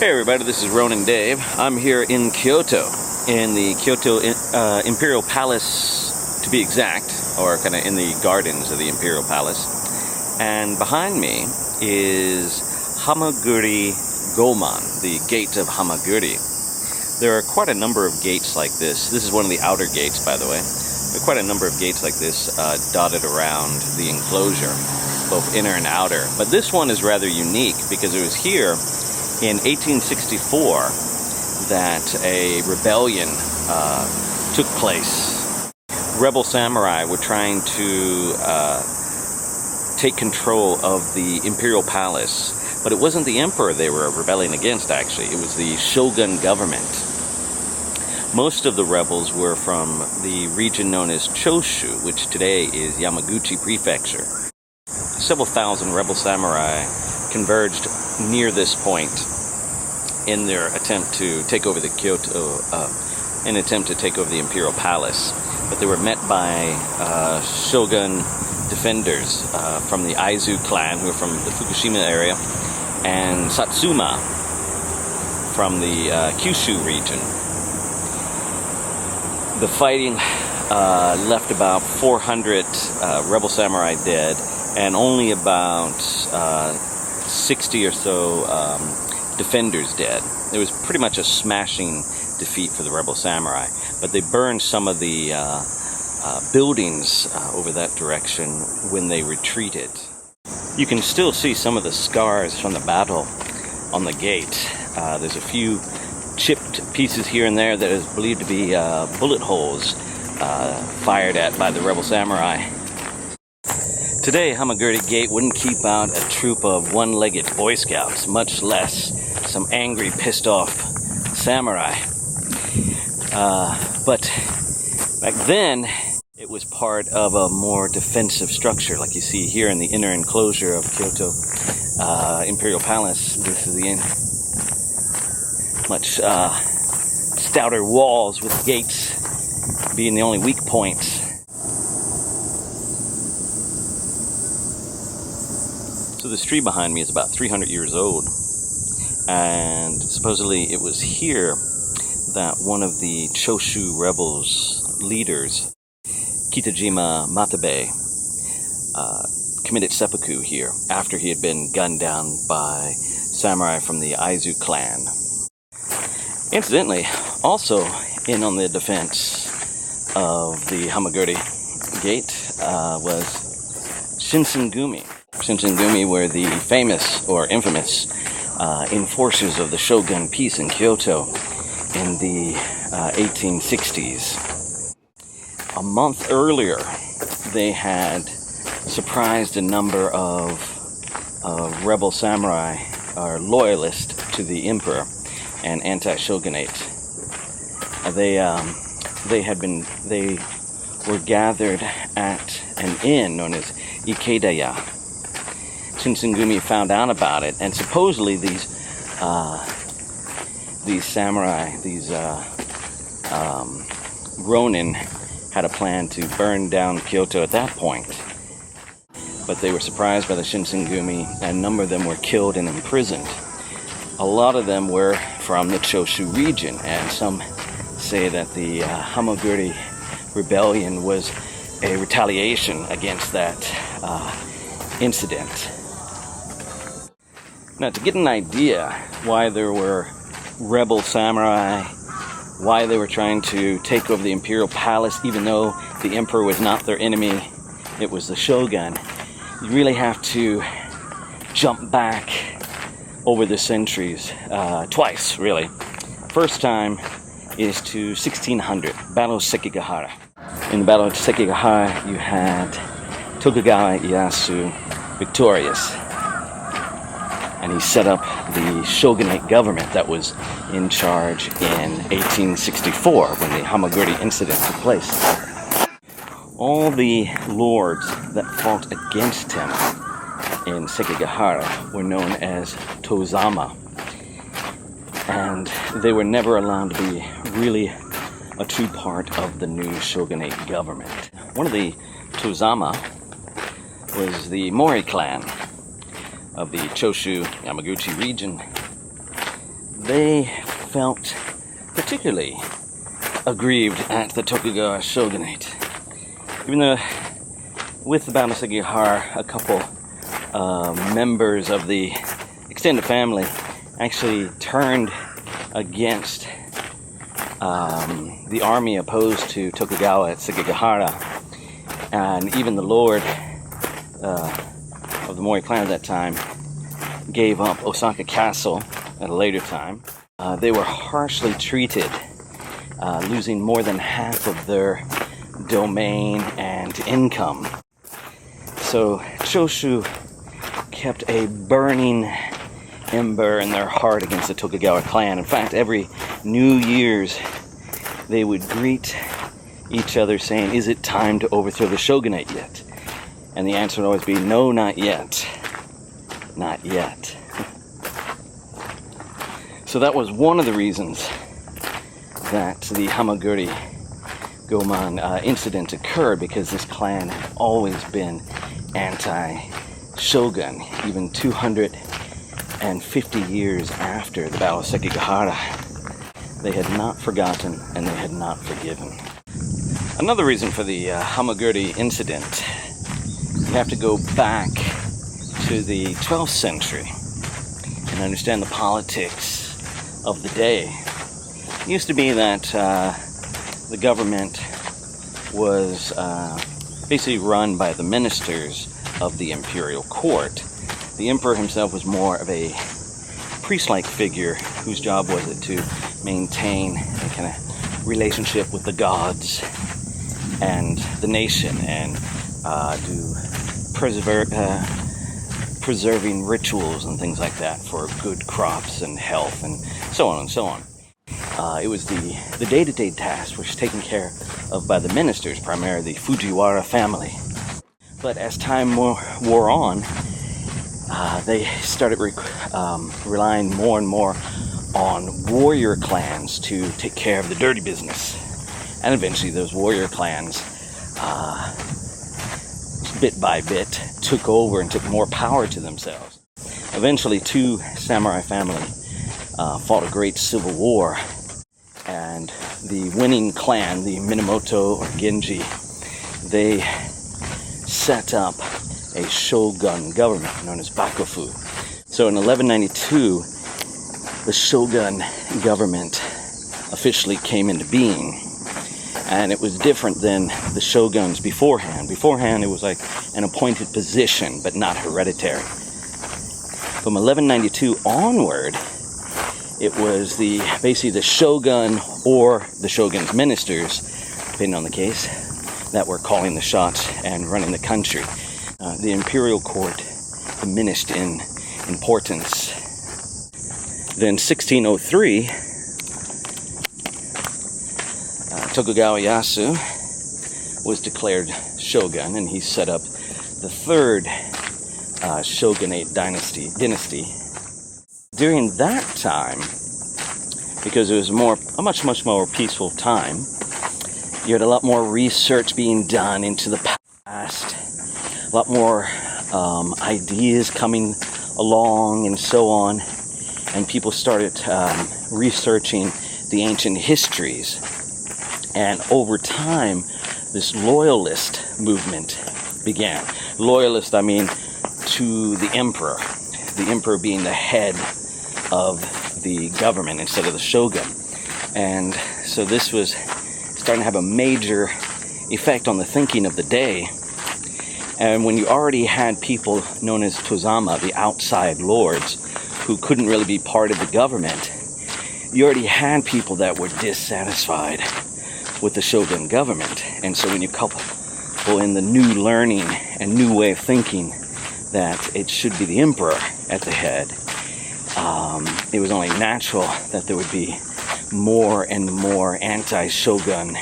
Hey everybody, this is Ronin Dave. I'm here in Kyoto, in the Kyoto Imperial Palace to be exact, or kind of in the gardens of the Imperial Palace. And behind me is Hamaguri Gomon, the gate of Hamaguri. There are quite a number of gates like this. This is one of the outer gates, by the way. There are quite a number of gates like this dotted around the enclosure, both inner and outer. But this one is rather unique because it was here in 1864 that a rebellion took place. Rebel samurai were trying to take control of the Imperial Palace, but it wasn't the emperor they were rebelling against, actually. It was the Shogun Government. Most of the rebels were from the region known as Choshu, which today is Yamaguchi Prefecture. Several thousand rebel samurai converged near this point in their attempt to take over the Kyoto, an attempt to take over the Imperial Palace. But they were met by Shogun defenders from the Aizu clan, who are from the Fukushima area, and Satsuma from the Kyushu region. The fighting left about 400 rebel samurai dead, and only about 60 or so defenders dead. It was pretty much a smashing defeat for the rebel samurai, but they burned some of the buildings over that direction when they retreated. You can still see some of the scars from the battle on the gate. There's a few chipped pieces here and there that is believed to be bullet holes fired at by the rebel samurai. Today, Hamaguri Gate wouldn't keep out a troop of one-legged Boy Scouts, much less some angry, pissed-off samurai. But back then, it was part of a more defensive structure, like you see here in the inner enclosure of Kyoto Imperial Palace. This is the much stouter walls with gates being the only weak points. So this tree behind me is about 300 years old, and supposedly it was here that one of the Choshu rebels' leaders, Kitajima Matabe, committed seppuku here after he had been gunned down by samurai from the Aizu clan. Incidentally, also in on the defense of the Hamaguri Gate was Shinsungumi. Shinsungumi were the famous or infamous enforcers of the Shogun peace in Kyoto in the 1860s. A month earlier, they had surprised a number of rebel samurai, or loyalist to the emperor and anti-shogunate. They were gathered at an inn known as Cicada. Shinsungumi found out about it, and supposedly these samurai, these ronin, had a plan to burn down Kyoto at that point. But they were surprised by the Shinsungumi, and a number of them were killed and imprisoned. A lot of them were from the Choshu region, and some say that the Hamaguri rebellion was a retaliation against that incident. Now, to get an idea why there were rebel samurai, why they were trying to take over the Imperial Palace, even though the emperor was not their enemy, it was the shogun, you really have to jump back over the centuries, twice, really. First time is to 1600, Battle of Sekigahara. In the Battle of Sekigahara, you had Tokugawa Ieyasu victorious, and he set up the Shogunate government that was in charge in 1864 when the Hamaguri Incident took place. All the lords that fought against him in Sekigahara were known as Tozama, and they were never allowed to be really a true part of the new Shogunate government. One of the Tozama was the Mori clan of the Choshu Yamaguchi region. they felt particularly aggrieved at the Tokugawa shogunate. Even though with the Battle of Sekigahara, a couple members of the extended family actually turned against the army opposed to Tokugawa at Sekigahara, and even the lord of the Mori clan at that time gave up Osaka Castle at a later time. They were harshly treated, losing more than half of their domain and income. So Choshu kept a burning ember in their heart against the Tokugawa clan. In fact, every New Year's they would greet each other saying, "Is it time to overthrow the shogunate yet?" And the answer would always be, "No, not yet. Not yet." So that was one of the reasons that the Hamaguri Gomon incident occurred, because this clan had always been anti-shogun, even 250 years after the Battle of Sekigahara. They had not forgotten and they had not forgiven. Another reason for the Hamaguri incident, you have to go back to the 12th century and understand the politics of the day. It used to be that the government was basically run by the ministers of the imperial court. The emperor himself was more of a priest-like figure whose job was it to maintain a kind of relationship with the gods and the nation, and do preserving rituals and things like that for good crops and health and so on and so on. It was the day-to-day task was taken care of by the ministers, primarily the Fujiwara family. But as time wore on, they started relying more and more on warrior clans to take care of the dirty business. And eventually those warrior clans, bit by bit, took over and took more power to themselves. Eventually, two samurai families fought a great civil war, and the winning clan, the Minamoto or Genji, they set up a shogun government known as Bakufu. So in 1192, the shogun government officially came into being, and it was different than the shoguns beforehand. Beforehand, it was like an appointed position, but not hereditary. From 1192 onward, it was basically the shogun or the shogun's ministers, depending on the case, that were calling the shots and running the country. The imperial court diminished in importance. Then 1603, Tokugawa Ieyasu was declared shogun, and he set up the third shogunate dynasty. During that time, because it was a much more peaceful time, you had a lot more research being done into the past, a lot more ideas coming along and so on, and people started researching the ancient histories. And over time, this Loyalist movement began. Loyalist, I mean, to the emperor being the head of the government instead of the shogun. And so this was starting to have a major effect on the thinking of the day. And when you already had people known as Tozama, the outside lords, who couldn't really be part of the government, you already had people that were dissatisfied with the shogun government. And so when you couple in the new learning and new way of thinking that it should be the emperor at the head, it was only natural that there would be more and more anti-shogun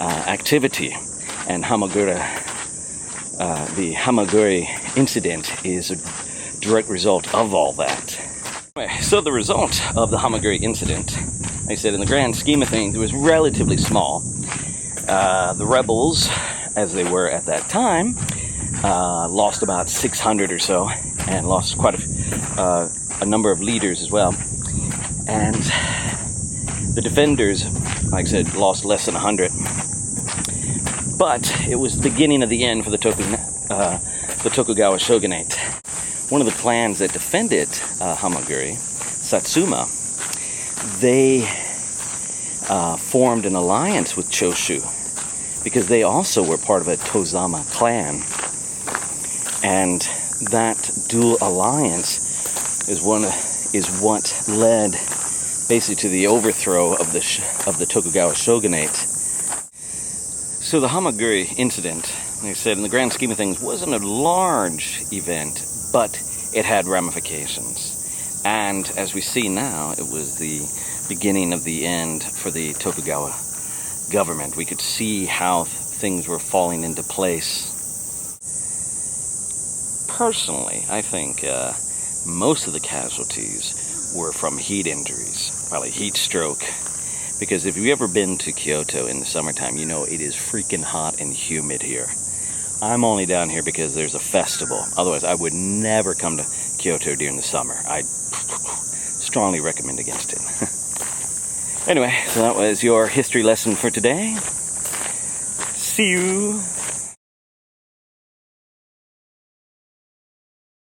activity. And the Hamaguri incident is a direct result of all that. Anyway, so the result of the Hamaguri incident, like I said, in the grand scheme of things, it was relatively small. The rebels, as they were at that time, lost about 600 or so, and lost quite a number of leaders as well. And the defenders, like I said, lost less than 100. But it was the beginning of the end for the Tokugawa Shogunate. One of the clans that defended Hamaguri, Satsuma, they formed an alliance with Choshu because they also were part of a Tozama clan. And that dual alliance is what led basically to the overthrow of the Tokugawa Shogunate. So the Hamaguri Incident, like I said, in the grand scheme of things, wasn't a large event, but it had ramifications. And as we see now, it was the beginning of the end for the Tokugawa government. We could see how things were falling into place. Personally, I think most of the casualties were from heat injuries, probably heat stroke. Because if you've ever been to Kyoto in the summertime, you know it is freaking hot and humid here. I'm only down here because there's a festival. Otherwise, I would never come to Kyoto during the summer. I strongly recommend against it. Anyway, so that was your history lesson for today. See you